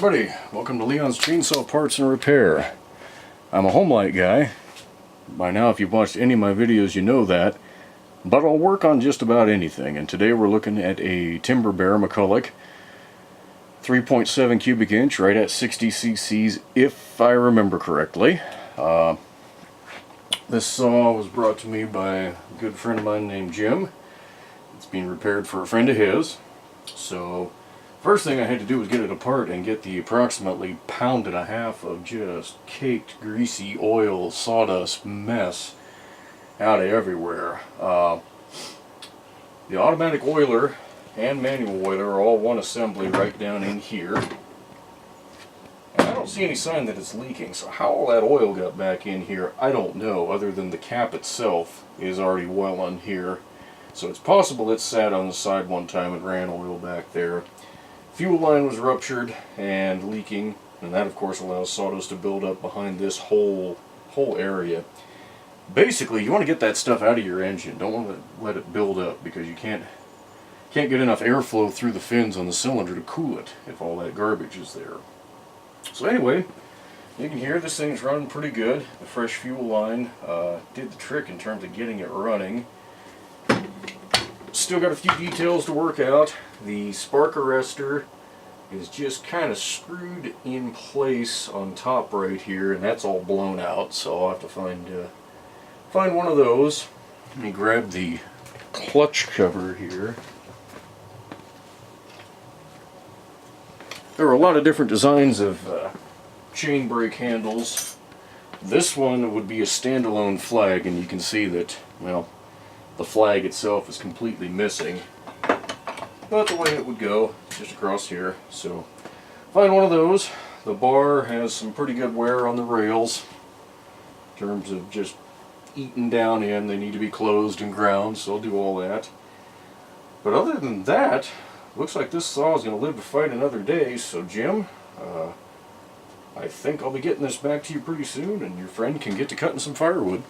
everybody, welcome to Leon's Chainsaw Parts and Repair. I'm a homelight guy. By now, if you've watched any of my videos, you know that. But I'll work on just about anything, and today we're looking at a Timber Bear McCulloch 3.7 cubic inch, right at 60 cc's, if I remember correctly. This saw was brought to me by a good friend of mine named Jim. It's being repaired for a friend of his. So first thing I had to do was get it apart and get the approximately pound and a half of just caked, greasy oil, sawdust mess out of everywhere. The automatic oiler and manual oiler are all one assembly right down in here. And I don't see any sign that it's leaking, so how all that oil got back in here, I don't know, other than the cap itself is already well on here. So it's possible it sat on the side one time and ran oil back there. Fuel line was ruptured and leaking, and that of course allows sawdust to build up behind this whole area. Basically, you want to get that stuff out of your engine. Don't want to let it build up, because you can't get enough airflow through the fins on the cylinder to cool it if all that garbage is there. So anyway, you can hear this thing's running pretty good. The fresh fuel line did the trick in terms of getting it running. Still got a few details to work out. The spark arrestor is just kind of screwed in place on top right here, and that's all blown out, so I'll have to find one of those. Let me grab the clutch cover here. There are a lot of different designs of chain brake handles. This one would be a standalone flag, and you can see that, well, the flag itself is completely missing. But the way it would go, just across here. So, find one of those. The bar has some pretty good wear on the rails in terms of just eating down in. They need to be closed and ground, so I'll do all that. But other than that, looks like this saw is going to live to fight another day. So Jim, I think I'll be getting this back to you pretty soon, and your friend can get to cutting some firewood.